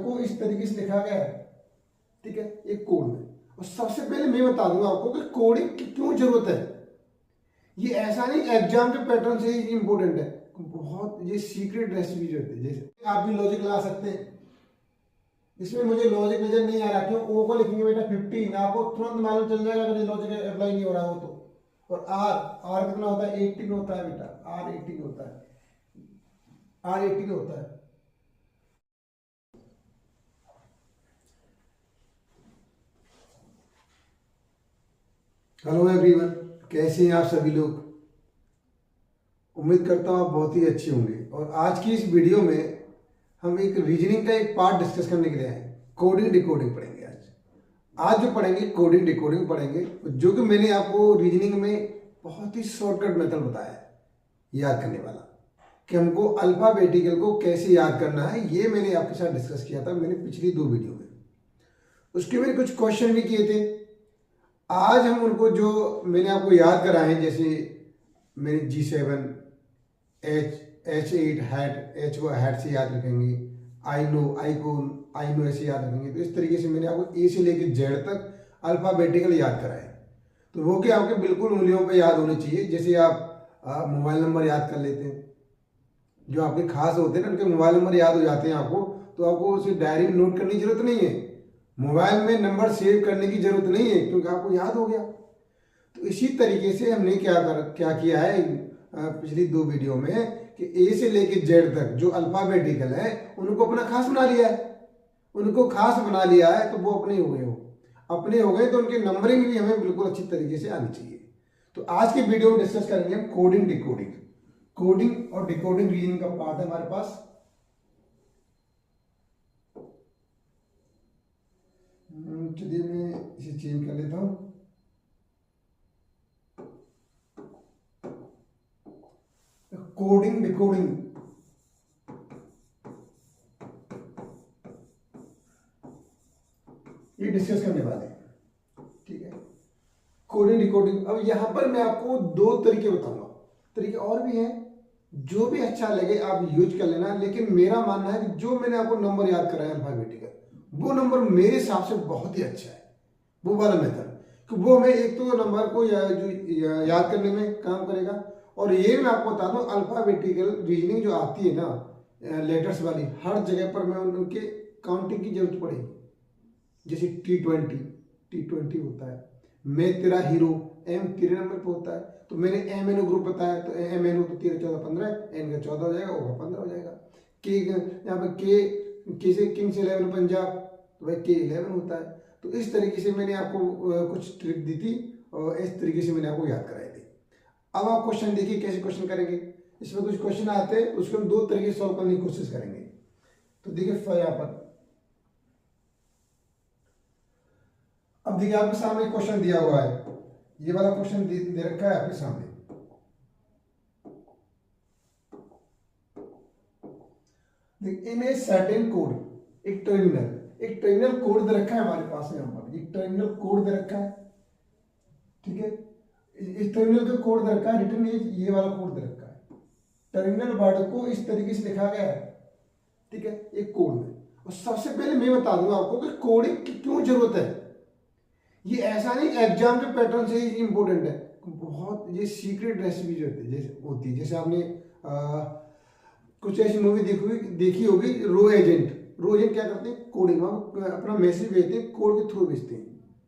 को इस तरीके से लिखा गया है, ठीक है, एक कोड में। और सबसे पहले मैं बता दूंगा आपको कि कोडिंग की क्यों जरूरत है। ये ऐसा नहीं एग्जाम के पैटर्न से ही इंपॉर्टेंट है, बहुत ये सीक्रेट रेसिपीज होती है। जैसे आप भी लॉजिक ला सकते हैं, इसमें मुझे लॉजिक नजर नहीं आ रहा, क्यों ओ को लिखेंगे बेटा 15, आपको तुरंत मालूम चल जाएगा अगर लॉजिक अप्लाई नहीं हो रहा हो तो। और आर आर कितना होता है, 18 होता है बेटा, आर 18 होता है, आर 18 होता है। हेलो एवरीवन, कैसे हैं आप सभी लोग। उम्मीद करता हूँ आप बहुत ही अच्छे होंगे। और आज की इस वीडियो में हम एक रीजनिंग का एक पार्ट डिस्कस करने के लिए आए हैं। कोडिंग डिकोडिंग पढ़ेंगे आज जो पढ़ेंगे कोडिंग डिकोडिंग पढ़ेंगे, जो कि मैंने आपको रीजनिंग में बहुत ही शॉर्टकट मेथड बताया है याद करने वाला, कि हमको अल्फाबेटिकल को कैसे याद करना है। ये मैंने आपके साथ डिस्कस किया था मैंने पिछली 2 वीडियो में। उसके मैंने कुछ क्वेश्चन भी किए थे। आज हम उनको जो मैंने आपको याद कराए हैं, जैसे मैंने G7, H8 हैट, H को हैट से याद रखेंगे, आई नो ऐसे याद रखेंगे। तो इस तरीके से मैंने आपको ए से लेकर जेड तक अल्फाबेटिकल याद कराया। तो वो क्या आपके बिल्कुल उंगलियों पे याद होने चाहिए। जैसे आप मोबाइल नंबर याद कर लेते हैं, जो आपके खास होते हैं ना, उनके मोबाइल नंबर याद हो जाते हैं आपको, तो आपको उसे डायरी में नोट करने की जरूरत नहीं है, मोबाइल में नंबर सेव करने की जरूरत नहीं है, क्योंकि आपको याद हो गया। तो इसी तरीके से हमने क्या किया है पिछली 2 वीडियो में, कि ए से लेके जेड तक जो अल्फाबेटिकल है उनको अपना खास बना लिया है। उनको खास बना लिया है तो वो अपने हो गए तो उनकी नंबरिंग भी हमें बिल्कुल अच्छी तरीके से आनी चाहिए। तो आज के वीडियो में डिस्कस करेंगे हम कोडिंग डिकोडिंग। कोडिंग और डिकोडिंग रीजनिंग का पार्ट है हमारे पास। चलिए मैं इसे चेंज कर लेता हूं। कोडिंग डिकोडिंग, ये डिस्कस करने वाले हैं, ठीक है। कोडिंग डिकोडिंग, अब यहां पर मैं आपको 2 तरीके बताऊंगा, तरीके और भी हैं, जो भी अच्छा लगे आप यूज कर लेना। लेकिन मेरा मानना है कि जो मैंने आपको नंबर याद कराया अल्फाबेटिकल, वो नंबर मेरे हिसाब से बहुत ही अच्छा है, वो वाला मेथड। कि वो हमें एक तो नंबर को याद करने में काम करेगा। और ये मैं आपको बता दूं, अल्फाबेटिकल रीजनिंग जो आती है ना लेटर्स वाली, हर जगह पर मैं उनके काउंटिंग की जरूरत पड़ेगी। जैसे T20 होता है, मैं तेरा हीरो, एम तेरे नंबर पे होता है, तो मैंने एम एन ओ ग्रुप बताया, तो एम एन ओ तो 13 14 15, एन का 14 हो जाएगा, ओ का 15 हो जाएगा। के यहाँ पर के से किंग्स 11 पंजाब, तो भाई के 11 होता है। तो इस तरीके से मैंने आपको कुछ ट्रिक दी थी और इस तरीके से मैंने आपको याद कराई थी। अब आप क्वेश्चन देखिए कैसे क्वेश्चन करेंगे। इसमें कुछ क्वेश्चन आते हैं, उसको हम 2 तरीके से सॉल्व करने की कोशिश करेंगे। तो देखिए यहाँ पर, अब देखिए आपके सामने क्वेश्चन दिया हुआ है, ये वाला क्वेश्चन दे रखा है आपके सामने। इन ए सर्टेन कोड, एक टर्मिनल कोड दे रखा है हमारे पास में, यहाँ पर एक टर्मिनल कोड दे रखा है, ठीक है। इस टर्मिनल का कोड दे रखा है, रिटर्न ये वाला कोड दे रखा है। टर्मिनल वर्ड को इस तरीके से लिखा गया है, ठीक है, एक कोड में। और सबसे पहले मैं बता दूंगा आपको कि कोडिंग की क्यों जरूरत है। ये ऐसा नहीं एग्जाम के पैटर्न से ही इंपॉर्टेंट है, बहुत ये सीक्रेट रेसिपीज होती है। जैसे आपने कुछ ऐसी मूवी देखी होगी, रो एजेंट क्या करते हैं, कोडिंग अपना मैसेज भेजते हैं, कोड के थ्रू भेजते हैं।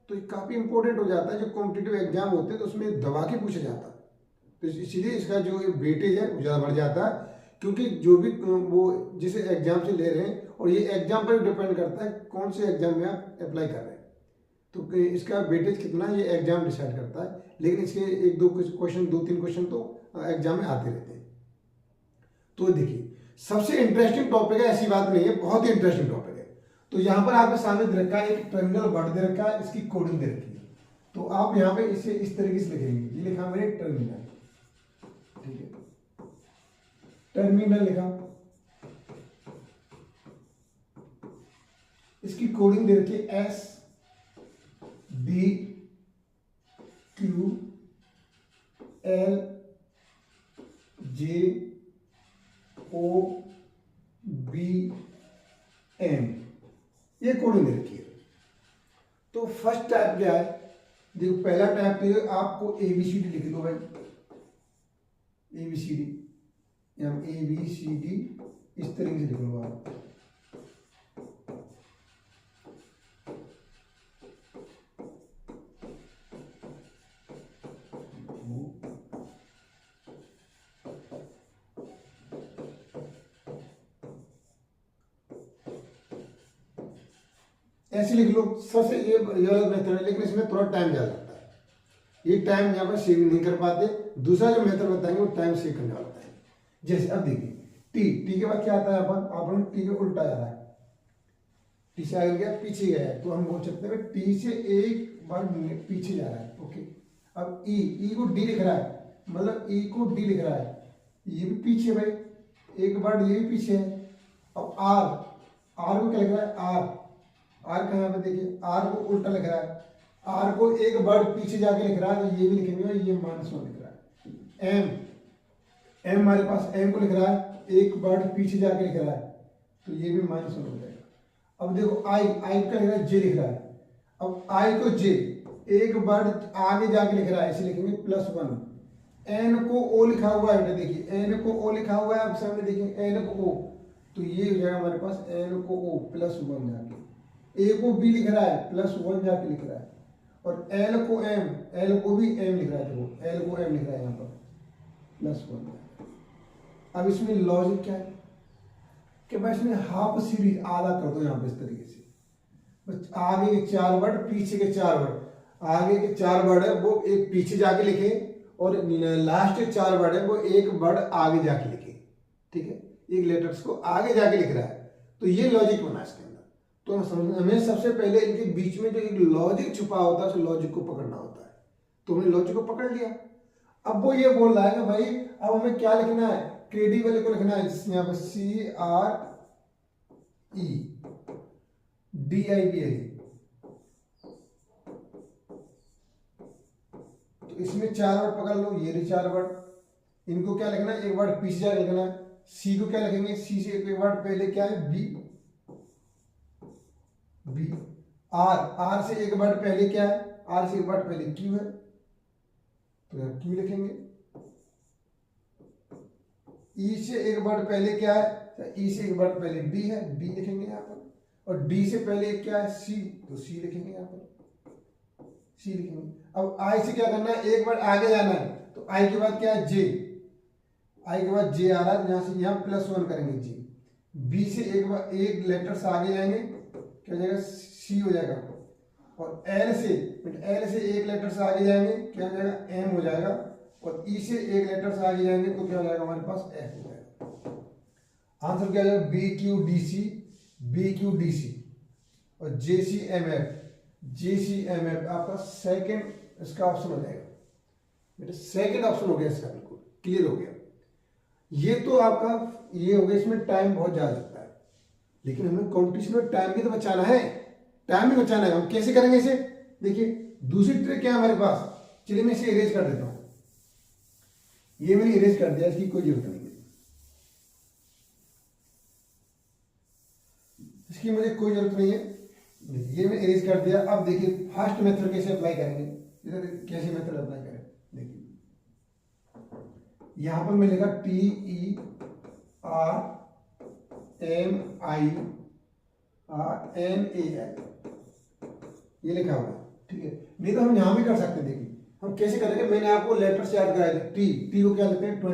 तो ये काफी इंपॉर्टेंट हो जाता है, जो कॉम्पिटिटिव एग्जाम होते हैं तो उसमें दबा के पूछा जाता है। तो इसीलिए इसका जो वेटेज है वो ज़्यादा बढ़ जाता है, क्योंकि जो भी वो जिस एग्जाम से ले रहे हैं, और ये एग्जाम पर डिपेंड करता है कौन से एग्जाम में आप अप्लाई कर रहे हैं, तो इसका वेटेज कितना ये एग्जाम डिसाइड करता है। लेकिन इसके 1-2 क्वेश्चन, 2-3 क्वेश्चन तो एग्जाम में आते रहते हैं। तो देखिए सबसे इंटरेस्टिंग टॉपिक है, ऐसी बात नहीं है, बहुत ही इंटरेस्टिंग टॉपिक है। तो यहाँ पर आपके सामने दे रखा है एक टर्मिनल वर्ड दे रखा है, इसकी कोडिंग दे रखी है। तो आप यहाँ पे इसे इस तरीके से लिखेंगे, ये लिखा मैंने टर्मिनल, ठीक है, टर्मिनल लिखा, इसकी कोडिंग दे रखी है SDQL JOBM, ये कोडिंग रखी है। तो फर्स्ट टाइप क्या है, देखो पहला टाइप तो आपको ABCD लिख लो भाई, ABCD या ABCD इस तरीके से लिख लो आप। ऐसे लिख लो सबसे, ये अलग मेथड है, लेकिन इसमें थोड़ा टाइम ज़्यादा लगता है, ये टाइम यहाँ पर सेव नहीं कर पाते। दूसरा जो मेथड बताएंगे वो टाइम सेव करने वाला है। जैसे अब देखिए टी के बाद क्या आता है, अपन टी के उल्टा जा रहा है, टी से आगे गया पीछे गया है, तो हम बोल सकते हैं टी से एक बार पीछे जा रहा है। ओके, अब ई को डी लिख रहा है, मतलब ई को डी लिख रहा है, ये भी पीछे भाई, एक बार ये भी पीछे है। अब आर को क्या लिख रहा है, आर कहाँ पे देखिए, आर को उल्टा लिख रहा है, आर को एक वर्ड पीछे जाके लिख रहा है, तो ये भी लिखेंगे और ये -1 लिख रहा है। एम हमारे पास एम को लिख रहा है, एक वर्ड पीछे जाके लिख रहा है, तो ये भी -1 हो जाएगा। अब देखो आई का लिख रहा है, जे लिख रहा है, अब आई को जे एक वर्ड आगे जाके लिख रहा है, इसे लिखेंगे +1। एन को ओ लिखा हुआ है, देखिए एन को ओ लिखा हुआ है, आप सामने देखिए एन को ओ, तो ये हो जाएगा हमारे पास एन को ओ +1 जाके, ए को बी लिख रहा है +1 जाके लिख रहा है, और एल को एम, एल को भी एम लिख रहा है, देखो एल को एम लिख रहा है यहाँ पर +1। अब इसमें लॉजिक क्या है कि मैं इसमें हाफ सीरीज आधा कर दो यहाँ पे इस तरीके से, आगे के 4 वर्ड पीछे के 4 वर्ड, आगे के 4 वर्ड है वो एक पीछे जाके लिखे, और लास्ट के 4 वर्ड है वो एक वर्ड आगे जाके लिखे। ठीक है, एक लेटर्स को आगे जाके लिख रहा है, तो ये लॉजिक बना इसके अंदर। तो हमें सबसे पहले इनके बीच में जो एक लॉजिक छुपा होता है, उस लॉजिक को पकड़ना होता है। तो हमने लॉजिक को पकड़ लिया, अब वो ये बोल रहा है कि भाई अब हमें क्या लिखना है, क्रेडी वाले को लिखना है, यहाँ पर CREDIBLE, तो इसमें 4 वर्ड पकड़ लो, ये रही 4 वर्ड, इनको क्या लिखना है, एक वर्ड पीछे जाकर लिखना है। सी को क्या लिखेंगे, सी से एक वर्ड पहले क्या है, बी, आर से एक वर्ड पहले क्या है, आर से एक वर्ड पहले क्यू है, तो यहाँ क्यू लिखेंगे। ई से एक वर्ड पहले क्या है, ई से एक वर्ड पहले डी है, डी लिखेंगे यहाँ पर, और डी से पहले क्या है, सी, तो सी लिखेंगे यहाँ पर, सी लिखेंगे। अब आई से क्या करना है, एक वर्ड आगे जाना है, तो आई के बाद क्या है, जे, आई के बाद जे आ रहा है, यहाँ से यहाँ +1 करेंगे जे। बी से एक लेटर से आगे जाएंगे, क्या हो जाएगा, सी हो जाएगा, और एल से एक लेटर से आगे जाएंगे, क्या हो जाएगा, एम हो जाएगा, और ई से एक लेटर से आगे जाएंगे तो क्या हो जाएगा हमारे पास, एफ हो जाएगा। आंसर क्या हो जाएगा, BQDC और JCMF आपका सेकंड इसका ऑप्शन हो जाएगा बेटा, सेकंड ऑप्शन हो गया इसका, बिल्कुल क्लियर हो गया। ये तो आपका ये हो गया, इसमें टाइम बहुत ज्यादा लगता है, लेकिन हमें कॉम्पिटिशन में टाइम भी तो बचाना है, टाइम भी बचाना है। हम कैसे करेंगे इसे, देखिए दूसरी ट्रिक क्या है हमारे पास, चलिए मैं इसे इरेज कर देता हूं, ये मैंने इरेज कर दिया, इसकी कोई जरूरत नहीं है, इसकी मुझे कोई जरूरत नहीं है, ये मैं इरेज कर दिया। अब देखिए फर्स्ट मेथड कैसे अप्लाई करेंगे, इधर कैसे मेथड अप्लाई करें, देखिए यहां पर मिलेगा TERMINAL, ये लिखा हुआ है, ठीक है। नहीं तो हम यहां भी कर सकते हैं, देखिए हम कैसे करेंगे, मैंने आपको लेटर से याद कराया था, टी को क्या लिखते हैं, 20,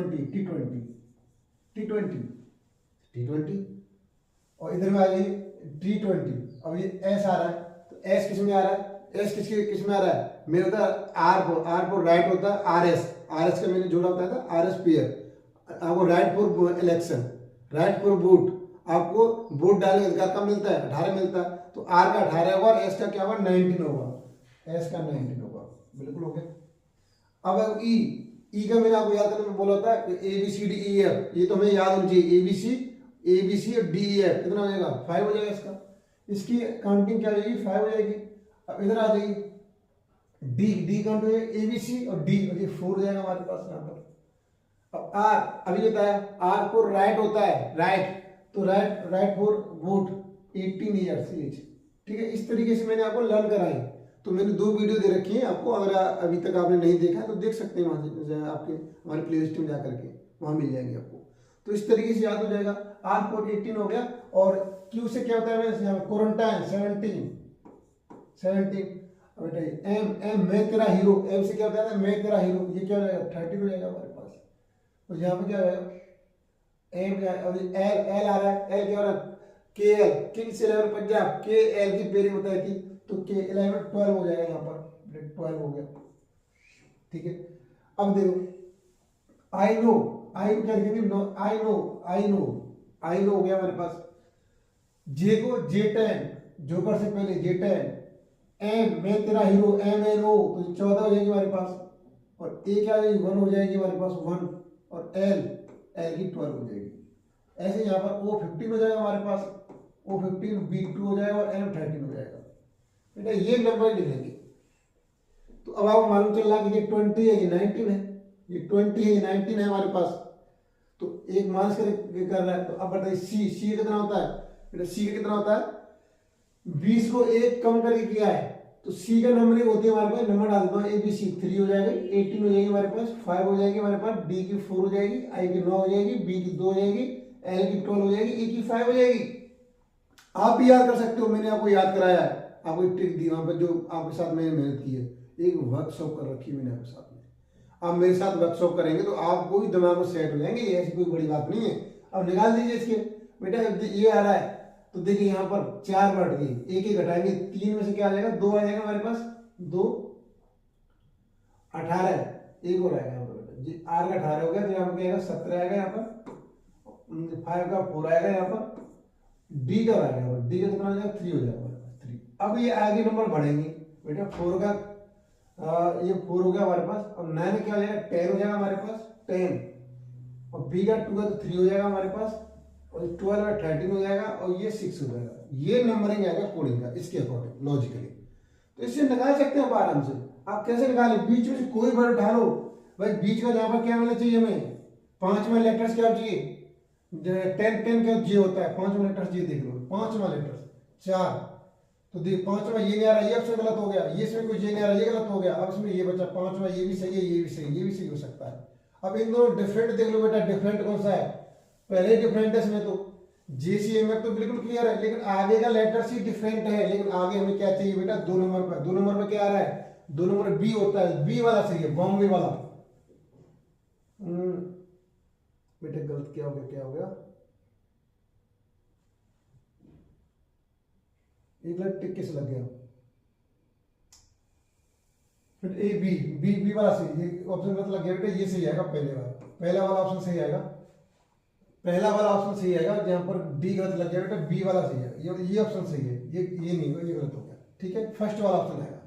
और इधर में आ जाइए T20। अब ये S आ रहा है, तो S किस में आ रहा है, S किस में आ रहा है, मेरा होता है R पर राइट होता है RS का मैंने जोड़ा होता था RS पेयर, आपको right for election, right for vote, आपको वोट डालने का अधिकार कब मिलता है, 18 मिलता है, तो R का 18 होगा और S का क्या होगा, 19 होगा, S का 19 होगा, बिल्कुल हो गया। अब E का मैंने आपको याद करने में बोला था ABCDEF, ये तो हमें याद होनी चाहिए, ABC और DEF कितना हो जाएगा, 5 हो जाएगा इसका, इसकी काउंटिंग क्या हो जाएगी, 5 हो जाएगी। अब इधर आ जाएगी डी काउंट हो जाएगा, ABC और D, और ये 4 हो जाएगा हमारे पास यहाँ पर। अब आर अभी बताया, आर फॉर राइट होता है, राइट, तो right, right for vote 18 years age. ठीक है, इस तरीके से मैंने आपको लर्न कराई। तो मैंने 2 वीडियो दे रखी है आपको, अगर अभी तक आपने नहीं देखा है तो देख सकते हैं वहाँ से, आपके हमारे प्ले लिस्ट में जा करके वहाँ मिल जाएंगे आपको। तो इस तरीके से याद हो जाएगा। आर फॉर 18 हो गया, और क्यू से क्या होता है, क्वारंटाइन 17। अब बेटा एम, एम मैं तेरा हीरो, एम से क्या होता है, मैं तेरा हीरो, ये क्या हो जाएगा 30 हो जाएगा हमारे पास। तो यहाँ पे क्या हो जाएगा, एम क्या है, एल, एल आ रहा है, एल क्या हो रहा है, के एल, किंग्स 11 पंजाब, के एल की पेयरिंग होता है कि, तो के 11 12 हो जाएगा, यहाँ पर 12 हो गया। ठीक है, अब देखो आई नो, आई क्या लिखेंगे, no, I no, I no, I no हो गया हमारे पास। जे को J10, जोकर से पहले J10, एम मैं तेरा हीरो, एम एन ओ, तो 14 हो जाएगी हमारे पास, और ए क्या हो जाएगी 1 हो जाएगी हमारे पास 1, और एल, एल की 12 हो जाएगी। ऐसे यहाँ पर O 15 हो जाएगा हमारे पास, O 15 B 2 हो जाएगा, और M 13 हो जाएगा। बेटा ये नंबर लिख लेंगे। तो अब आपको मालूम चल रहा है कि ये 20 है, ये 19 है, ये 20 है, ये 19 है हमारे पास। तो एक माइनस कर रहा है, तो अब बताइए सी, सी कितना होता है बेटा, सी का कितना होता है, 20 को 1 कम करके किया है, तो सी का नंबरिंग होती है हमारे पास, नंबर डाल देता हूँ, ए बी सी 3 हो जाएगा, 18 हो जाएगी हमारे पास, 5 हो जाएगी हमारे पास, डी की 4 हो जाएगी, आई की 9 हो जाएगी, बी की 2 हो जाएगी, एल की 12 हो जाएगी, ई की 5 हो जाएगी। आप भी याद कर सकते हो, मैंने आपको याद कराया है, आपको एक ट्रिक दी वहां पर, जो आपके साथ मैंने मेहनत की है, एक वर्कशॉप कर रखी है मैंने आपके साथ में। आप मेरे साथ वर्कशॉप करेंगे तो आपको भी दिमाग में सेट हो जाएंगे, ये ऐसी कोई बड़ी बात नहीं है। अब निकाल दीजिए इसके, बेटा ये आ रहा है, तो देखिए यहाँ पर 4 बढ़ गई, एक ही घटाएंगे, 3 में से क्या आ जाएगा, 2 आ जाएगा हमारे पास, 2 18, एक और आएगा यहाँ पर, आर का 18 हो गया, तो यहाँ पर क्या आएगा 17 आएगा, यहाँ पर 5 का 4 आएगा, यहाँ पर डी का आएगा, यहाँ पर डी का कितना आ जाएगा 3 हो जाएगा हमारे पास 3। अब ये आगे नंबर बढ़ेंगे बेटा, 4 का ये 4 हो गया हमारे पास, और 9 क्या हो जाएगा 10 हो जाएगा हमारे पास 10, और बी का 2 का तो 3 हो जाएगा हमारे पास, और 12 का 13 हो जाएगा, और ये 6 हो जाएगा। ये नंबरिंग आएगा कोडिंग का, इसके अकॉर्डिंग लॉजिकली। तो इससे निकाल सकते हैं आप आराम से। आप कैसे निकालें, बीच में से कोई वर्ड उठा लो भाई, बीच में जहां पर क्या मिलना चाहिए हमें, 5वां लेटर्स क्या चाहिए, 10 क्या जे होता है, 5वां लेटर्स जे देख लो, 5वां लेटर्स 4, तो देख 5वां ये नहीं आ रहा, ये ऑप्शन गलत हो गया, ये इसमें कुछ ये नहीं आ रहा, ये गलत हो गया। अब इसमें ये बचा 5वां, ये भी सही है, ये भी सही है, ये भी सही हो सकता है। अब इन दोनों डिफरेंट देख लो बेटा, डिफरेंट कौन सा है, पहले डिफरेंट है इसमें, तो JCM तो बिल्कुल क्लियर है, लेकिन आगे का लेटर सी डिफरेंट है, लेकिन आगे हमें क्या चाहिए बेटा, 2 नंबर पर, 2 नंबर पर क्या आ रहा है, 2 नंबर बी होता है, बी वाला सही है, बॉम्बे वाला। बेटा गलत क्या हो गया, क्या हो गया, एक गलत टिक किस लग गया, फिर ए बी, बी बी वाला सही, ये ऑप्शन गलत लग गया बेटा, ये सही आएगा, पहला वाला ऑप्शन सही आएगा, पहला वाला ऑप्शन सही आएगा, जहां पर डी गलत लग गया बेटा, बी वाला सही है, ये ऑप्शन सही है, ये नहीं होगा, ये गलत हो गया। ठीक है, फर्स्ट वाला ऑप्शन आएगा।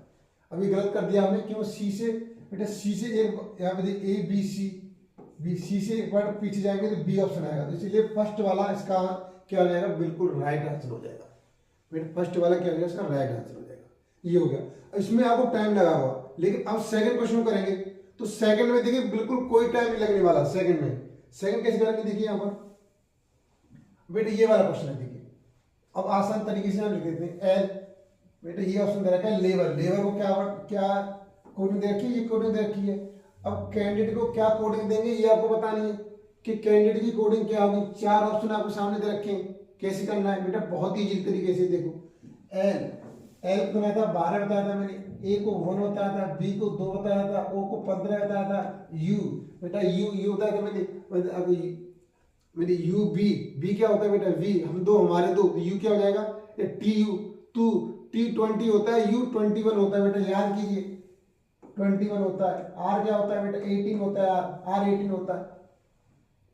अभी गलत कर दिया हमने, क्यों, सी से बेटा, सी से एक यहाँ पे A B C, B C से एक बार पीछे जाएंगे तो बी ऑप्शन आएगा, तो इसलिए फर्स्ट वाला इसका क्या हो जाएगा, बिल्कुल राइट आंसर हो जाएगा बेटा, फर्स्ट वाला क्या हो जाएगा, इसका राइट आंसर हो जाएगा। ये हो गया, इसमें आपको टाइम लगा हुआ, लेकिन अब सेकंड क्वेश्चन करेंगे, तो सेकंड में देखिए बिल्कुल कोई टाइम नहीं लगने वाला सेकंड में। सेकंड कैसे करेंगे, देखिए यहाँ पर बेटा, ये वाला क्वेश्चन है, देखिए अब आसान तरीके से हम लिख देते हैं, एल बेटा ये ऑप्शन दे रखा है, लेबर, लेबर को क्या कोडिंग दे रखी है, ये कोडिंग दे रखी है। अब कैंडिडेट को क्या कोडिंग देंगे, ये आपको बतानी है कि कैंडिडेट की कोडिंग क्या होगी। 4 ऑप्शन आपको सामने दे रखे हैं, कैसे करना है बेटा, बहुत ही इजी तरीके से। देखो एल, एल को बताया था 12 बताया था मैंने, ए को 1 बताया था, बी को 2 बताया था, ओ को 15 बताया था, यू बेटा यू बताया था मैंने यू बी क्या होता है बेटा, वी हम दो, हमारे दो, तो यू क्या हो जाएगा, टी यू, टू टी 20 होता है, यू 21 होता है बेटा, याद कीजिए 21 होता है। आर क्या होता है बेटा, 18 होता है, आर 18 होता है।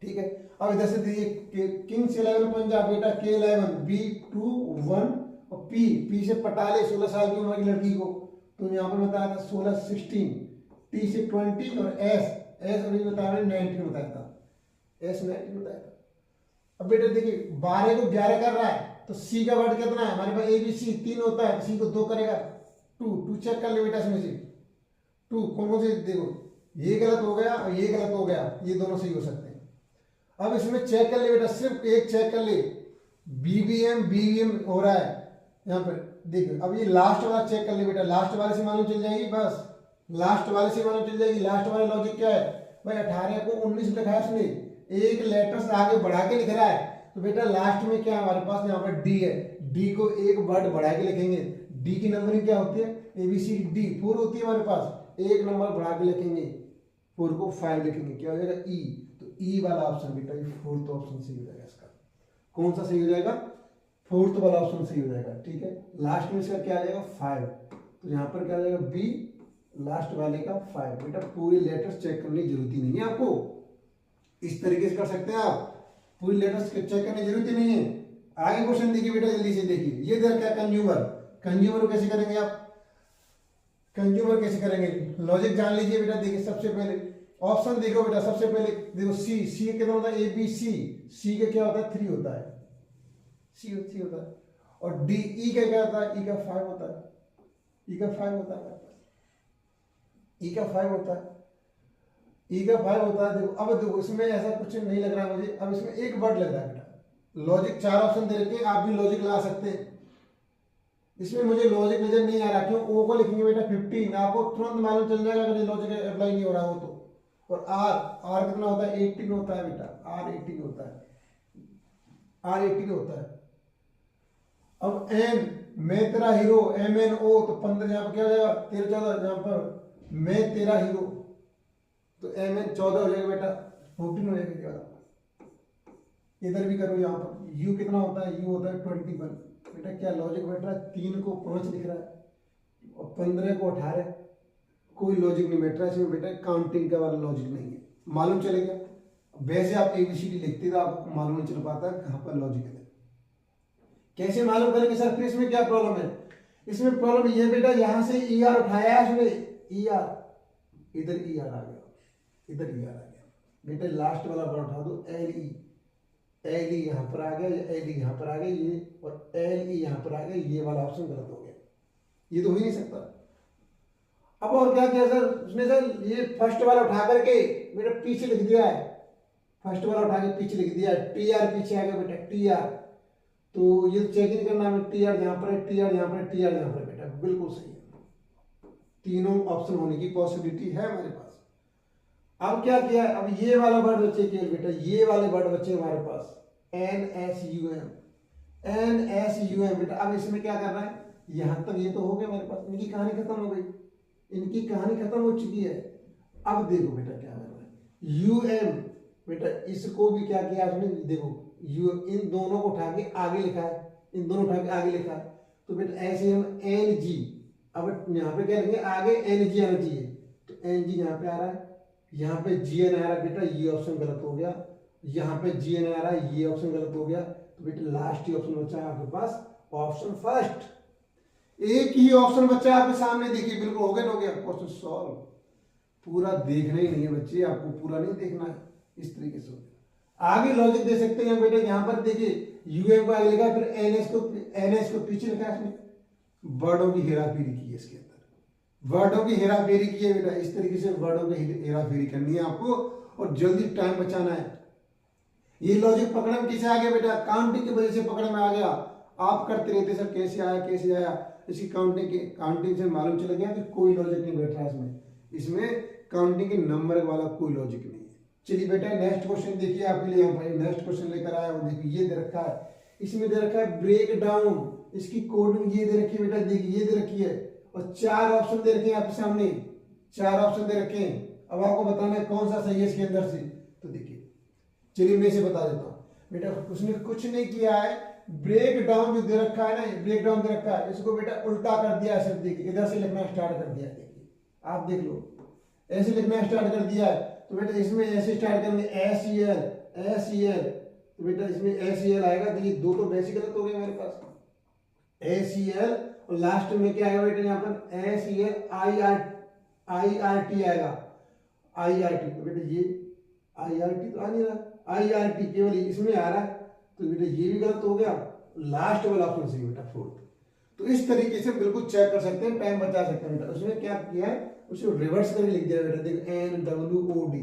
ठीक है, अब इधर से देखिए किंग्स 11 पंजाब बेटा, के 11, बी 2 1, और पी से पटाले 16 साल की उम्र की लड़की को, तो यहाँ पर बताया था 16 16, टी से 20, और एस अभी बताया 19 बताया था, एस 19 बताया था। अब बेटा देखिए 12 को 11 कर रहा है, तो सी का वर्ड कितना है हमारे पास, ए बी सी 3 होता है, सी को 2 करेगा, 2 चेक कर ले बेटा, इसमें से 2 कौन कौन से देखो, ये गलत हो गया और ये गलत हो गया, ये दोनों सही हो सकते हैं। अब इसमें चेक कर ले बेटा, सिर्फ एक चेक कर ले, बीबीएम हो रहा है यहाँ पर देखो। अब ये लास्ट वाला चेक कर ले बेटा, लास्ट वाले से मालूम चल जाएगी, बस लास्ट वाले से मालूम चल जाएगी। लास्ट वाला लॉजिक क्या है भाई, 18 को 19 लिखा है उसने, एक लेटर्स आगे बढ़ा के लिख रहा है, तो बेटा लास्ट में क्या हमारे पास यहाँ पर डी है, डी को एक वर्ड बढ़ा के लिखेंगे। डी की नंबरिंग क्या होती है, ABCD 4 होती है हमारे पास, एक नंबर बढ़ा के लिखेंगे, 4 को 5 लिखेंगे, क्या हो जाएगा ई। तो ई वाला ऑप्शन बेटा ये फोर्थ ऑप्शन सही हो जाएगा इसका। कौन सा सही हो जाएगा, फोर्थ वाला ऑप्शन सही हो जाएगा, ठीक है। लास्ट में इसका क्या आ जाएगा 5, तो यहाँ पर क्या आ जाएगा बी, लास्ट वाले का 5। बेटा पूरी लेटर्स चेक करने की जरूरत ही नहीं है आपको, इस तरीके से कर सकते हैं आप, पूरी लेटर्स चेक करने की जरूरत ही नहीं है। आगे क्वेश्चन देखिए बेटा, जल्दी से देखिए, ये दे क्या कंज्यूमर, कंज्यूमर कैसे करेंगे आप, कंज्यूमर कैसे करेंगे, लॉजिक जान लीजिए बेटा। देखिए सबसे पहले ऑप्शन देखो बेटा, सबसे पहले देखो सी, सी कितना होता है ABC, सी का क्या होता है 3 होता है, सी 3 होता है। और डी, ई का क्या होता है, ई का 5 होता है, ई का 5 होता है, ई का 5 होता है, ई का 5 होता है। देखो अब देखो इसमें ऐसा कुछ नहीं लग रहा है मुझे, अब इसमें एक वर्ड लग रहा है बेटा। लॉजिक 4 ऑप्शन दे रखे, आप भी लॉजिक ला सकते हैं, इसमें मुझे लॉजिक नजर नहीं आ रहा। क्यों, ओ को लिखेंगे बेटा 15, आपको तुरंत मालूम चल जाएगा अगर ये लॉजिक अप्लाई नहीं हो रहा हो तो। और आर, आर कितना होता है 18 होता है बेटा, आर 18 होता है, आर 18 होता है। अब एन, मैं तेरा हीरो, MNO, तो 15 यहाँ पर क्या हो जाएगा 13 14, यहाँ पर मैं तेरा हीरो, तो MN 14 हो जाएगा बेटा, 14 हो जाएगा क्या। इधर भी करो, यहाँ पर यू कितना होता है, यू होता है 21। बेटा क्या लॉजिक बैठ रहा है, 3 को 5 लिख रहा है और 15 को 18, कोई लॉजिक नहीं बैठ रहा है इसमें बेटा, काउंटिंग का वाला लॉजिक नहीं है। मालूम चलेगा, वैसे आप ABCD लिखते तो आपको मालूम नहीं चल पाता कहाँ पर लॉजिक है। कैसे मालूम करेंगे सर, फिर इसमें क्या प्रॉब्लम है, इसमें प्रॉब्लम ये बेटा, यहां से ER उठाया है इसमें, ER इधर ER आ गया, इधर ER आ गया बेटा, लास्ट वाला वर्ड उठा दो LE, LE यहाँ पर आ गया, LE यहाँ पर आ गया ये, और LE यहाँ पर आ गया, ये वाला ऑप्शन गलत हो गया, ये तो हो ही नहीं सकता। अब और क्या किया सर उसने, सर ये फर्स्ट वाला उठा करके बेटा पीछे लिख दिया है, फर्स्ट वाला उठा के पीछे लिख दिया है, TR पीछे आ गया बेटा, TR, तो ये चेक नहीं करना हमें, TR यहाँ पर है, TR यहाँ पर है, TR यहाँ पर है बेटा, बिल्कुल सही है, तीनों ऑप्शन होने की पॉसिबिलिटी है हमारे पास। अब क्या किया, अब ये वाला वर्ड बचे केवल बेटा, ये वाले वर्ड बचे हमारे पास NSUM, NSUM बेटा। अब इसमें क्या करना है, यहां तक ये तो हो गया हमारे पास, इनकी कहानी खत्म हो गई, इनकी कहानी खत्म हो चुकी है। अब देखो बेटा क्या करना है, UM बेटा, इसको भी क्या किया आपने, देखो इन दोनों को उठा के आगे लिखा है, इन दोनों उठा के आगे लिखा है, तो बेटा ऐसे हम NG, अब यहाँ पे क्या लिखेंगे आगे NG आना चाहिए, तो NG यहाँ पे आ रहा है, यहाँ पे GN आ रहा है बेटा, ये ऑप्शन गलत हो गया, यहाँ पे GN आ रहा है, ये ऑप्शन गलत हो गया, तो बेटा लास्ट ही ऑप्शन बचा है आपके पास, ऑप्शन फर्स्ट। एक ही ऑप्शन बचा है आपके सामने, देखिए बिल्कुल हो गया, क्वेश्चन सॉल्व। पूरा देखना ही नहीं है बच्चे, आपको पूरा नहीं देखना है, इस तरीके से आगे लॉजिक दे सकते हैं बेटा। यहाँ पर देखिए UM को आगे लिखा, फिर NS को पीछे लिखा है, इसमें वर्डों की हेराफेरी की है, इसके अंदर वर्डों की हेराफेरी की है बेटा, इस तरीके से वर्डों की हेराफेरी करनी है आपको और जल्दी टाइम बचाना है। ये लॉजिक पकड़ने में किसे आ गया बेटा, काउंटिंग की वजह से पकड़ में आ गया। आप करते रहते सर कैसे आया, इसकी काउंटिंग से मालूम चल गया कि कोई लॉजिक नहीं बैठ रहा है इसमें काउंटिंग के नंबर वाला कोई लॉजिक नहीं है। चलिए बेटा नेक्स्ट क्वेश्चन देखिए आपके लिए, हम भाई नेक्स्ट क्वेश्चन लेकर आया हूं, देखिए ये दे रखा है, इसमें दे रखा है ब्रेक डाउन, इसकी कोडिंग ये दे रखी है बेटा, देखिए ये दे रखी है और 4 ऑप्शन दे रखे हैं आपके सामने, 4 ऑप्शन दे रखे हैं। अब आपको बताना है कौन सा सही है इसके अंदर से, तो देखिए चलिए मैं इसे बता देता हूँ बेटा। उसने कुछ नहीं किया है, ब्रेक डाउन जो दे रखा है ना, ब्रेक डाउन दे रखा है, इसको बेटा उल्टा कर दिया है, देखिए इधर से लिखना स्टार्ट कर दिया है, देखिए आप देख लो ऐसे लिखना स्टार्ट कर दिया है। तो बेटा इसमें ऐसे स्टार्ट करेंगे SEL, तो बेटा इसमें SEL आएगा, देखिए दो तो वैसे गलत हो गए हमारे पास, SEL और लास्ट में क्या आएगा बेटा, यहाँ पर SEL IRT आएगा, IRT, तो बेटा ये IRT तो आ नहीं रहा, IRT केवल इसमें आ रहा है, तो बेटा ये भी गलत हो गया, लास्ट वाला ऑप्शन सही बेटा 4th। तो इस तरीके से बिल्कुल चेक कर सकते हैं, टाइम बचा सकते हैं बेटा। उसमें क्या किया है, उसको रिवर्स करके लिख दिया बेटा, देखो NWOD,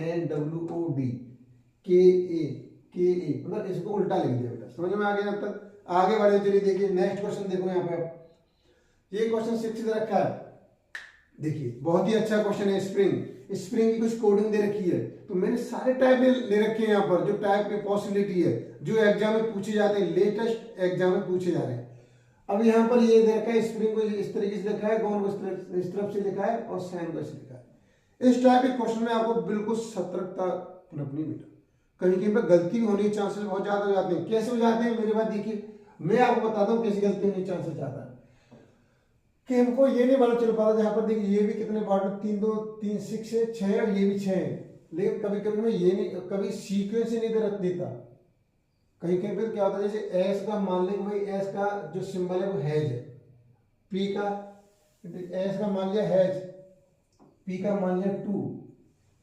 NWOD, KA, मतलब इसको उल्टा लिख दिया बेटा। समझ में आ गया? अब तक आगे बढ़े चलिए, देखिए नेक्स्ट क्वेश्चन देखो यहाँ पे। ये क्वेश्चन 6 दे रखा है, देखिए बहुत ही अच्छा क्वेश्चन है। स्प्रिंग की कुछ कोडिंग दे रखी है, तो मैंने सारे टाइप ले रखे हैं यहाँ पर, जो टाइप की पॉसिबिलिटी है, जो एग्जाम में पूछे जाते हैं, लेटेस्ट एग्जाम में पूछे जा रहे हैं। अब यहाँ पर ये दे रखा है, स्प्रिंग को इस तरीके से लिखा है, गॉन को इस तरफ से लिखा है, और सैन को इस लिखा है। इस टाइप के क्वेश्चन में आपको बिल्कुल सतर्कता बरतनी बेटा, कहीं कहीं पर गलती होने के चांसेस बहुत ज्यादा हो जाते हैं। कैसे हो जाते हैं मेरे बात देखिए, मैं आपको बताता हूँ कैसी गलती होने के चांसेस ज्यादा है कि हमको ये नहीं मालूम चल पा रहा। यहाँ पर देखिए ये भी कितने पार्ट में, 3 2 3 6 है, 6 और ये भी 6 है, लेकिन कभी कभी मैं ये नहीं, कभी सीक्वेंस ही नहीं रख देता। कहीं कहीं पर क्या होता है, जैसे एस का मान लें भाई, एस का जो सिंबल है वो हैज है, पी का, एस का मान लिया हैज, पी का मान लिया टू,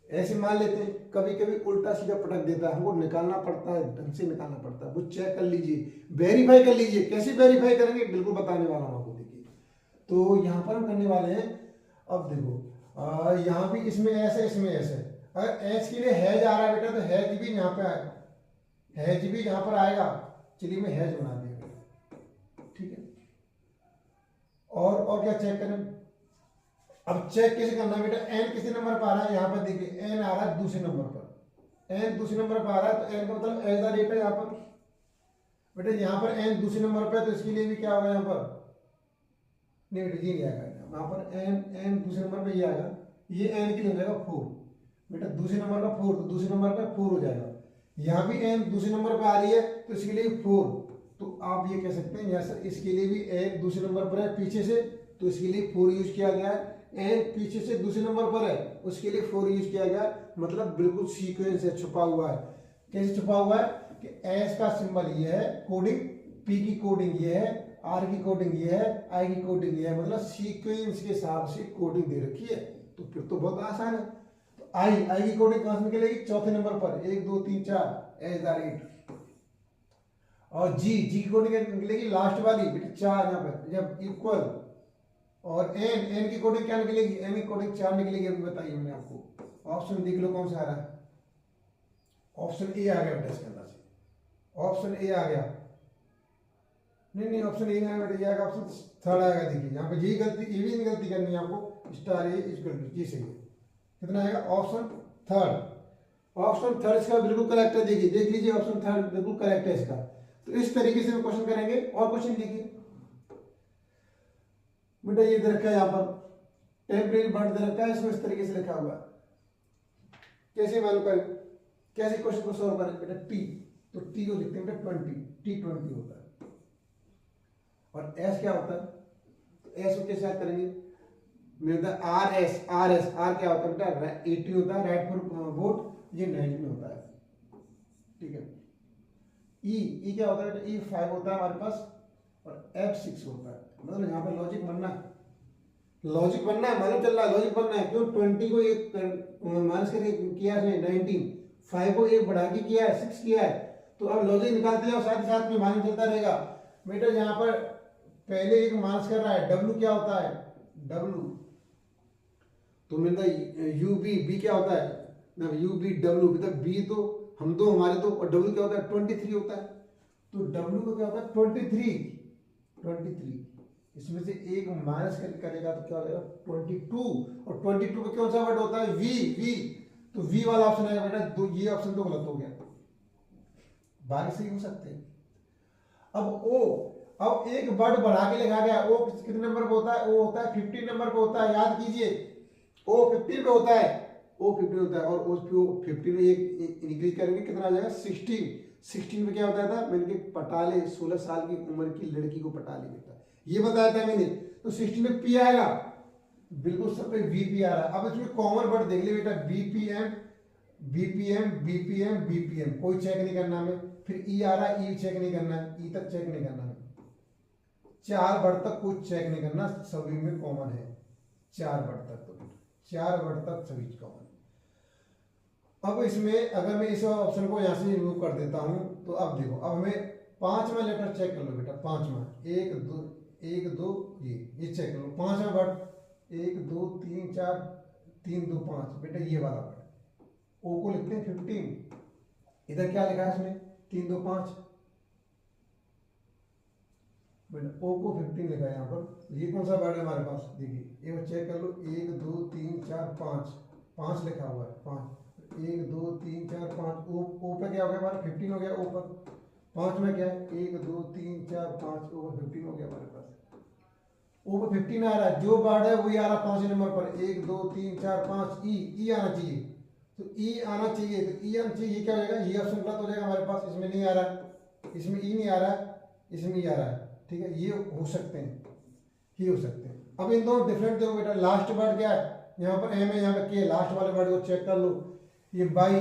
ऐसे मान लेते हैं। कभी कभी उल्टा सीधा पटक देता है, हमको निकालना पड़ता है, ढंग से निकालना पड़ता है, वो चेक कर लीजिए, वेरीफाई कर लीजिए। कैसे वेरीफाई करेंगे बिल्कुल बताने वाला हूँ आपको। देखिए तो यहाँ पर हम करने वाले हैं, अब देखो यहाँ भी इसमें एस है, इसमें एस है। अगर एस के लिए हैज आ रहा है बेटा, तो हैज भी यहाँ पे आएगा, हैज भी यहाँ पर आएगा। चलिए मैं हैज बना दिया, ठीक है। और क्या चेक करें, अब चेक कैसे करना है बेटा, एन किसी नंबर पर आ रहा है, यहाँ पर देखिए एन आ रहा है दूसरे नंबर पर, एन दूसरे नंबर पर आ रहा है, तो एन का मतलब एज द रेट है यहाँ पर बेटा। यहाँ पर एन दूसरे नंबर पर है, तो इसके लिए भी क्या होगा यहाँ पर, नहीं बेटा ये नहीं आएगा, यहाँ पर एन दूसरे नंबर पर ये आएगा, ये एन के लिए हो जाएगा 4 बेटा, दूसरे नंबर का 4, तो दूसरे नंबर पर 4 हो जाएगा। यहाँ भी एन दूसरे नंबर पर आ रही है, तो इसके लिए 4, तो आप ये कह सकते हैं यहाँ सर इसके लिए भी एन दूसरे नंबर पर है पीछे से, तो इसके लिए 4 यूज किया गया है। एन पीछे से दूसरे नंबर पर है, उसके लिए 4 यूज किया गया, मतलब बिल्कुल सीक्वेंस है, छुपा हुआ है। कैसे छुपा हुआ है कि एस का सिंबल ये है कोडिंग, पी की कोडिंग ये है, आर की कोडिंग ये है, आई की कोडिंग ये है, मतलब सीक्वेंस के हिसाब से कोडिंग दे रखी है। तो फिर तो बहुत आसान है। तो आई की कोडिंग कहां से निकलेगी, चौथे नंबर पर, 1 2 3 4 एज द रेट। और जी की कोडिंग निकलेगी लास्ट वाली बेटा 4 यहाँ पर, जब इक्वल। और एन की कोडिंग क्या निकलेगी, एन की कोडिंग 4 निकलेगी। अभी बताइए मैंने आपको, ऑप्शन देख लो कौन सा आ रहा है, ऑप्शन ए आ गया बेटा इसके अंदर से, ऑप्शन ए आ गया। नहीं ऑप्शन ए आएगा बेटा, ये आएगा ऑप्शन थर्ड आएगा। देखिए यहाँ पे यही गलती, ये भी नहीं गलती करनी है आपको, स्टार ए इक्वल टू, जी सही है। कितना आएगा, ऑप्शन थर्ड, ऑप्शन थर्ड इसका बिल्कुल करेक्ट है। देखिए देख लीजिए, ऑप्शन थर्ड बिल्कुल करेक्ट है इसका। तो इस तरीके से हम क्वेश्चन करेंगे। और क्वेश्चन देखिए बेटा, ये दे रखा है यहाँ पर टेम्परेरी वर्ड दे रखा है, इसको इस तरीके से लिखा हुआ है। कैसे मालूम करें, कैसे क्वेश्चन को सॉल्व करें बेटा, टी, तो टी को लिखते हैं बेटा 20, T20 होता है। और एस क्या होता है, तो एस को कैसे याद करेंगे, मेरा आर एस आर क्या होता है बेटा, 80 होता है, राइट फॉर वोट, ये 19 होता है, ठीक है। ई क्या होता है बेटा, ई 5 होता है हमारे पास, और F 6 होता है। मतलब यहाँ पे लॉजिक बनना है, मालूम चल रहा है, लॉजिक बनना है। क्यों 20 को एक माइनस करके किया है 19, 5 को एक बढ़ा के किया है, 6 किया है, तो अब लॉजिक निकालते जाओ, साथ ही साथ में मालूम चलता रहेगा बेटा। यहाँ पर पहले एक माइनस कर रहा है, W क्या होता है, W, तो मिलता है बी क्या होता है ना, UBW, मतलब बी तो हम दो हमारे दो, और W क्या होता है 23 होता है। तो W को क्या होता है 23, इसमें से एक माइनस करेगा तो क्या हो जाएगा 22, और 22 का कौन सा वर्ड होता है, वी, तो वी वाला ऑप्शन आएगा बेटा। ये ऑप्शन तो गलत हो गया, बाकी सही हो सकते हैं। अब एक वर्ड बढ़ा के लिखा गया, ओ कितने नंबर पे होता है, ओ होता है 15 नंबर पे होता है, याद कीजिए, ओ 15 पे होता है, और उस 15 में एक इंक्रीज करेंगे, कितना आ जाएगा 16 में क्या होता था, मैंने पटाले 16 साल की उम्र की लड़की को पटा ली बेटा, ये बताया था मैंने। तो 16 में पी आएगा, बिल्कुल सब पे वीपी आ रहा है। अब इसमें कॉमन वर्ड देख ले बेटा, बीपीएम, कोई चेक नहीं करना हमें। फिर ई आ रहा है, ई चेक नहीं करना है, ई तक चेक नहीं करना है। 4 वर्ड तक कोई चेक नहीं करना, सभी में कॉमन है 4 वर्ड तक, तो 4 वर्ड तक सभी कॉमन। अब इसमें अगर मैं इस ऑप्शन को यहाँ से रिमूव कर देता हूं, तो अब देखो, अब हमें 5वां लेटर चेक कर लो बेटा, 5वां, 1 2 ये चेक कर लो, 5वां वर्ड 1 2 3 4 3 2 5 बेटा ये वाला वर्ड ओ को लिखते हैं 15। इधर क्या लिखा है इसमें 3 2 5 बेटा ओ को 15 लिखा है यहाँ पर। ये कौन सा वर्ड है हमारे पास देखिए ये चेक कर लो 1 2 3 4 5 5 लिखा हुआ है 5 1 2 3 4 5 ओ पे क्या हो गया हमारा 15 हो गया ओ पर 5 में क्या है 1 2 3 4 5 ओवर 15 हो गया हमारे पास। ओ पर 15 आ रहा है जो वर्ड है वही आ रहा है 5 नंबर पर 1 2 3 4 5 ई आना चाहिए। तो ई आना चाहिए तो ई आना चाहिए ये क्या हो जाएगा ये ऑप्शन गलत हो जाएगा हमारे पास। इसमें नहीं आ रहा है इसमें ई नहीं आ रहा है इसमें ई आ रहा है ठीक है ये हो सकते हैं ये हो सकते हैं। अब इन दोनों डिफरेंट देखो बेटा लास्ट वर्ड क्या है यहाँ पर एम है यहाँ पे के लास्ट वाले वर्ड को चेक कर लो ये बाई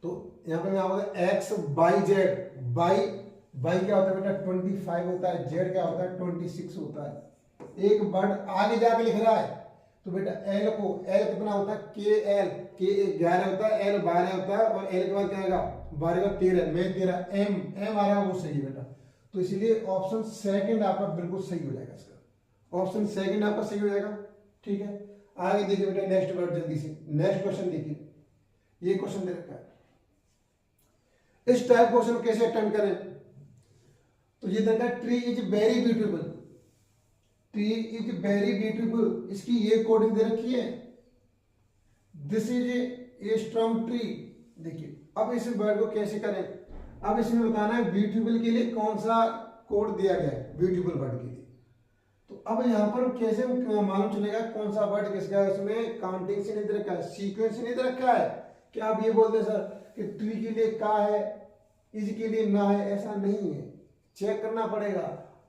तो यहाँ पे मैं आपको एक्स बाई जेड बाई क्या होता है बेटा 25 होता है जेड क्या होता है 26 होता है। एक वर्ड आगे जाके लिख रहा है तो बेटा एल को एल कितना होता है के 11 होता है एल 12 होता है और एल के बाद क्या आएगा 12 का 13 में 13 एम आ रहा है वो सही है बेटा। तो इसीलिए ऑप्शन सेकंड आपका बिल्कुल सही हो जाएगा इसका ऑप्शन सेकंड आपका सही हो जाएगा ठीक है। आगे देखिए बेटा नेक्स्ट वर्ड जल्दी से नेक्स्ट क्वेश्चन देखिए ये क्वेश्चन दे रखा है इस टाइप क्वेश्चन कैसे अटेम्प्ट करें तो ये देखा tree is very beautiful tree is very beautiful इसकी ये कोडिंग दे रखी है this is a strong tree. देखिए अब इस वर्ड को कैसे करें अब इसमें बताना है ब्यूटीफुल के लिए कौन सा कोड दिया गया है ब्यूटीफुल वर्ड के लिए। तो अब यहाँ पर कैसे मालूम चलेगा कौन सा वर्ड किसका है इसमें काउंटिंग से नहीं दे रखा है सीक्वेंस से नहीं दे रखा है क्या आप ये बोलते सर कि ट्री के लिए का है इज के लिए ना है ऐसा नहीं है चेक करना पड़ेगा।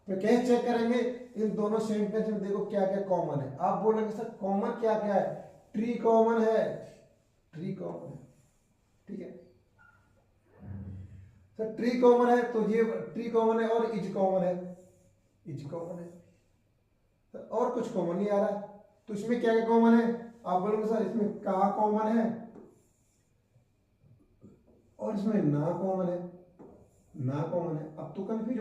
तो कैसे चेक करेंगे इन दोनों सेंटेंस में देखो क्या क्या कॉमन है। आप बोलेंगे सर कॉमन क्या क्या है ट्री कॉमन है ट्री कॉमन है ठीक है सर ट्री कॉमन है तो ये ट्री कॉमन है और इज कॉमन है इज कॉमन है सर और कुछ कॉमन नहीं आ रहा है तो इसमें क्या क्या कॉमन है आप बोलोगे सर इसमें का कॉमन है और इसमें ना कॉमन है ना कॉमन है। अब तो कंफ्यूज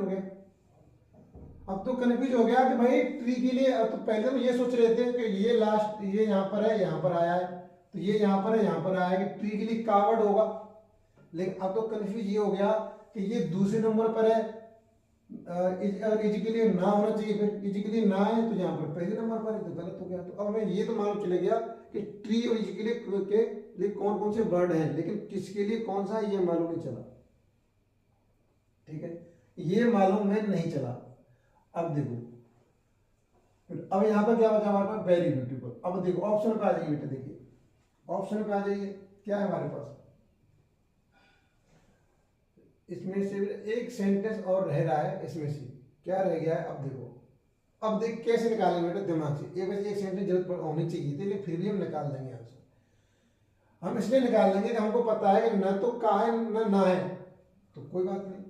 हो गया कि भाई ट्री के लिए अब तो पहले तो ये सोच रहे थे कि ये लास्ट ये यहाँ पर है यहाँ पर आया है तो ये यहाँ पर है यहाँ पर आया है कि ट्री के लिए का वर्ड होगा लेकिन अब तो कंफ्यूज ये हो गया कि ये दूसरे नंबर पर है इज के लिए ना होना चाहिए फिर इज के लिए ना है तो यहाँ पर पहले नंबर पर है तो गलत हो गया। तो अब हमें ये तो मालूम चले गया कि ट्री और इज के लिए कौन कौन से वर्ड हैं लेकिन किसके लिए कौन सा ये मालूम नहीं चला ठीक है ये मालूम में नहीं चला। अब देखो अब यहाँ पर क्या बचा हमारे पास वेरी ब्यूटीफुल। अब देखो ऑप्शन पे आ जाइए बेटा देखिए ऑप्शन पे आ जाइए क्या है हमारे पास इसमें से एक सेंटेंस और रह रहा है इसमें से क्या रह गया है। अब देखो अब देख कैसे निकालेंगे बेटा दिमाग से एक सेंटेंस जरूरत होनी चाहिए थी लेकिन फिर भी हम निकाल लेंगे आंसर। हम इसलिए निकाल लेंगे कि हमको पता है कि न तो का है न ना है तो कोई बात नहीं।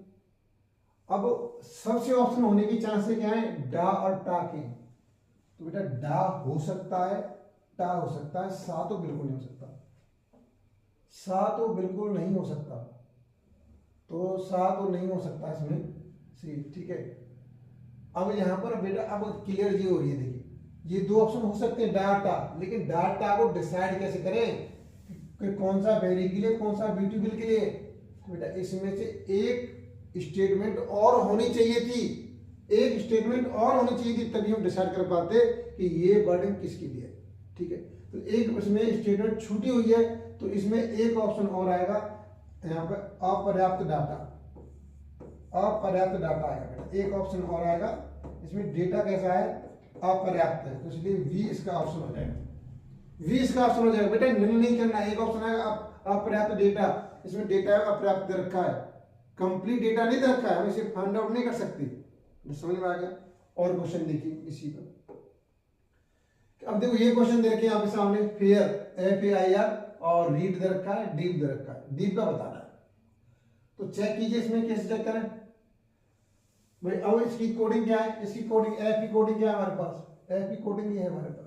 अब सबसे ऑप्शन होने की चांसेस क्या है डा और टा के तो बेटा डा हो सकता है टा हो सकता है सा तो बिल्कुल नहीं हो सकता सा तो बिल्कुल नहीं हो सकता तो सा तो नहीं हो सकता इसमें सी ठीक है। अब यहाँ पर बेटा अब क्लियर ये हो रही है देखिए ये दो ऑप्शन हो सकते हैं डाटा लेकिन डाटा को डिसाइड कैसे करें कि कौन सा वेरी के लिए कौन सा ब्यूटीफुल के लिए तो बेटा इसमें से एक स्टेटमेंट और होनी चाहिए थी एक स्टेटमेंट और होनी चाहिए थी तभी हम डिसाइड कर पाते कि ये वर्डिंग किसके लिए ठीक है। तो एक इसमें स्टेटमेंट छूटी हुई है तो इसमें एक ऑप्शन और आएगा यहाँ पे अपर्याप्त डाटा आएगा बेटा एक ऑप्शन और आएगा इसमें डेटा कैसा है अपर्याप्त है तो इसलिए वी इसका ऑप्शन हो जाएगा बेटा नहीं करना एक ऑप्शन आएगा अपर्याप्त डेटा इसमें डेटा अपर्याप्त दे रखा है कंप्लीट डेटा नहीं दे रखा है हम इसे फाइंड आउट नहीं कर सकते समझ में आ गया। और क्वेश्चन देखिए इसी पर अब देखो ये क्वेश्चन दे रखे यहाँ पे सामने फेयर FAIR और रीड दे रखा है डीप दे रखा है डीप का बताना है तो चेक कीजिए इसमें कैसे चेक करें भाई। अब इसकी कोडिंग क्या है इसकी कोडिंग F की कोडिंग क्या है हमारे पास F की कोडिंग ये है हमारे पास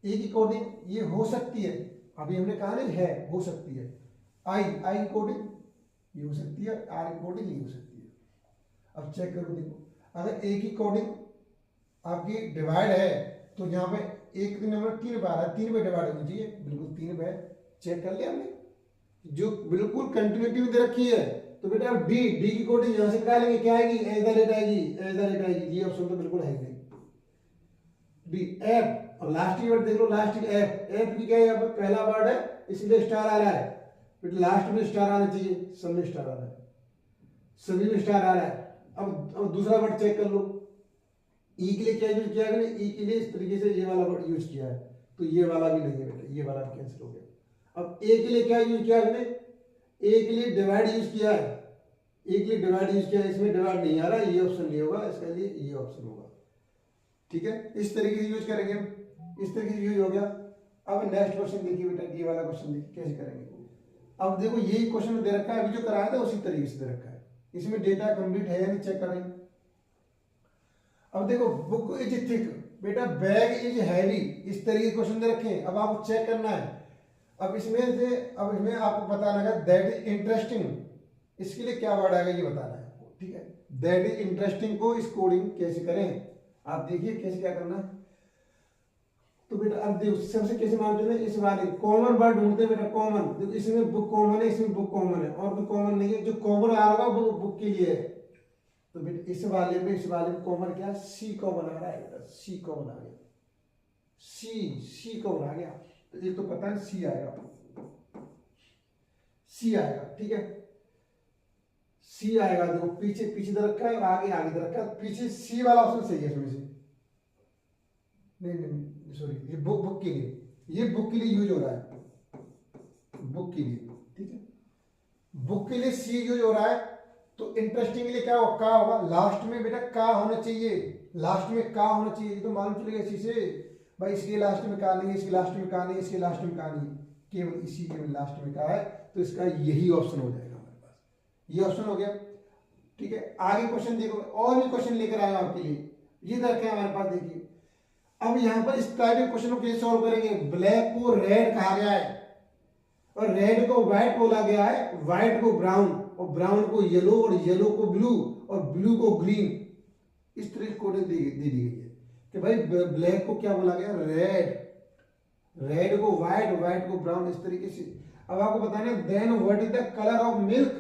A की कोडिंग ये हो सकती है अभी हमने कहा नहीं है हो सकती है I की कोडिंग ये हो सकती है R की कोडिंग ये हो सकती है। अब चेक करो देखो अगर A की कोडिंग आपकी डिवाइड है तो यहाँ पे एक नंबर 3 पे आ रहा है, 3 पे डिवाइड होनी चाहिए, बिल्कुल 3 पे चेक कर लिया हमने, जो बिल्कुल कंटिन्यूटी में दे रखी है। तो बेटा अब डी की कोडिंग यहाँ से निकालेंगे, क्या आएगी, एज द रेट आएगी, एज द रेट आएगी, ये ऑप्शन तो बिल्कुल है नहीं। डी एफ, और लास्ट की वर्ड देख लो, लास्ट की एफ की क्या है, यहाँ पर पहला वर्ड है इसलिए स्टार आ रहा है, बेटा लास्ट में स्टार आना चाहिए, सब में स्टार आ रहा है, सभी में स्टार आ रहा है। अब दूसरा वर्ड चेक कर लो, ई के लिए क्या यूज किया है, ई के लिए इस तरीके से ये वाला वर्ड यूज किया है, तो ये वाला भी नहीं है बेटा, ये वाला कैंसिल हो गया। अब ए के लिए क्या यूज किया है, ए के लिए डिवाइड यूज किया है, ए के लिए डिवाइड यूज किया है, इसमें डिवाइड नहीं आ रहा, ये ऑप्शन नहीं होगा, इसके लिए ये ऑप्शन होगा, ठीक है। इस तरीके से यूज करेंगे, इस तरीके से यूज हो गया। अब नेक्स्ट क्वेश्चन देखिए बेटा, ये वाला क्वेश्चन देखिए कैसे करेंगे। अब देखो यही क्वेश्चन दे रखा है, अभी जो कराया था उसी तरीके से दे रखा है, इसमें डेटा कंप्लीट है या नहीं चेक करेंगे। अब देखो बुक इज थिक, बेटा बैग इज हैवी, इस तरीके के क्वेश्चन दे रखे हैं, अब आपको चेक करना है। अब इसमें आपको बताना है दैट इज इंटरेस्टिंग, इसके लिए क्या वर्ड आएगा ये बताना है आपको, ठीक है। दैट इज इंटरेस्टिंग को इस कोडिंग कैसे करें, आप देखिए कैसे क्या करना है। तो बेटा अब देखो सबसे कैसे मानते हैं, इस वाले कॉमन वर्ड ढूंढते हैं बेटा, कॉमन देखो इसमें बुक कॉमन है, इसमें बुक कॉमन है, और भी कॉमन नहीं है, जो कॉमन आ रहा होगा वो बुक के लिए है। तो बेटा इस वाले में कॉमन क्या, सी कॉमन आ रहा है बेटा, सी कॉमन आ गया, सी कॉमन आ गया, तो ये तो पता है सी आएगा, सी आएगा, ठीक है, सी आएगा। देखो पीछे दे रखा है और आगे दे रखा है, पीछे सी वाला ऑप्शन सही है इसमें से, नहीं सॉरी, ये बुक के लिए, ये बुक के लिए यूज हो रहा है, बुक के लिए, ठीक है, बुक के लिए सी यूज हो रहा है। तो इंटरेस्टिंग के लिए क्या होगा, का होगा, लास्ट में बेटा का होना चाहिए, लास्ट में का होना चाहिए, तो मालूम चलेगा इसी से भाई, इसके लास्ट में का नहीं है, इसके लास्ट में का नहीं है, इसके लास्ट में का नहीं है, केवल इसी के लास्ट में का है, तो इसका यही ऑप्शन हो जाएगा हमारे पास, ये ऑप्शन हो गया, ठीक है। आगे क्वेश्चन देखो, और भी क्वेश्चन लेकर आए आपके लिए, ये रखे हमारे पास, देखिए अब यहाँ पर इस टाइप के क्वेश्चन को कैसे सॉल्व करेंगे। ब्लैक को रेड कहा गया है, और रेड को व्हाइट बोला गया है, व्हाइट को ब्राउन, और ब्राउन को येलो, और येलो को ब्लू, और ब्लू को ग्रीन, इस तरह की कोडिंग दे दी गई है कि भाई ब्लैक को क्या बोला गया, रेड, रेड को व्हाइट, व्हाइट को ब्राउन, इस तरीके से। अब आपको बताना है then what is the colour of milk,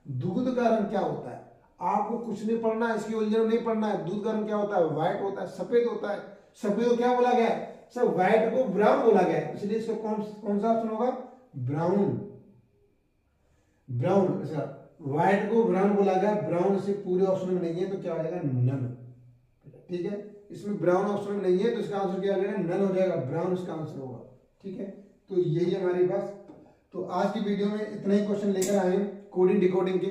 दूध का रंग क्या होता है, आपको कुछ नहीं पढ़ना है, इसकी उलझन नहीं पढ़ना है, दूध का रंग क्या होता है, व्हाइट होता है, सफेद होता है, सफेद को क्या बोला गया है सर, व्हाइट को ब्राउन बोला गया है, इसलिए इसका कौन सा ऑप्शन होगा, ब्राउन, ब्राउन सर, व्हाइट को ब्राउन बोला गया, ब्राउन से पूरे ऑप्शन में नहीं है, तो क्या हो जाएगा, नन, ठीक है। इसमें ब्राउन ऑप्शन में नहीं है, तो इसका आंसर क्या हो जाएगा, नन हो जाएगा, ब्राउन इसका आंसर होगा, ठीक है। तो यही है हमारे पास। तो आज की वीडियो में इतना ही क्वेश्चन लेकर आए हैं कोडिंग डिकोडिंग के।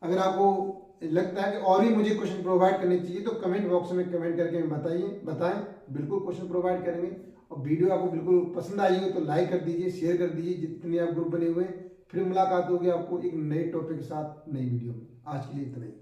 अगर आपको लगता है कि और भी मुझे क्वेश्चन प्रोवाइड करने चाहिए तो कमेंट बॉक्स में कमेंट करके बताएं, बिल्कुल क्वेश्चन प्रोवाइड करेंगे। और वीडियो आपको बिल्कुल पसंद आई हो तो लाइक कर दीजिए, शेयर कर दीजिए, जितने आप ग्रुप बने हुए हैं। फिर मुलाकात होगी आपको एक नए टॉपिक के साथ नई वीडियो में। आज के लिए इतना ही।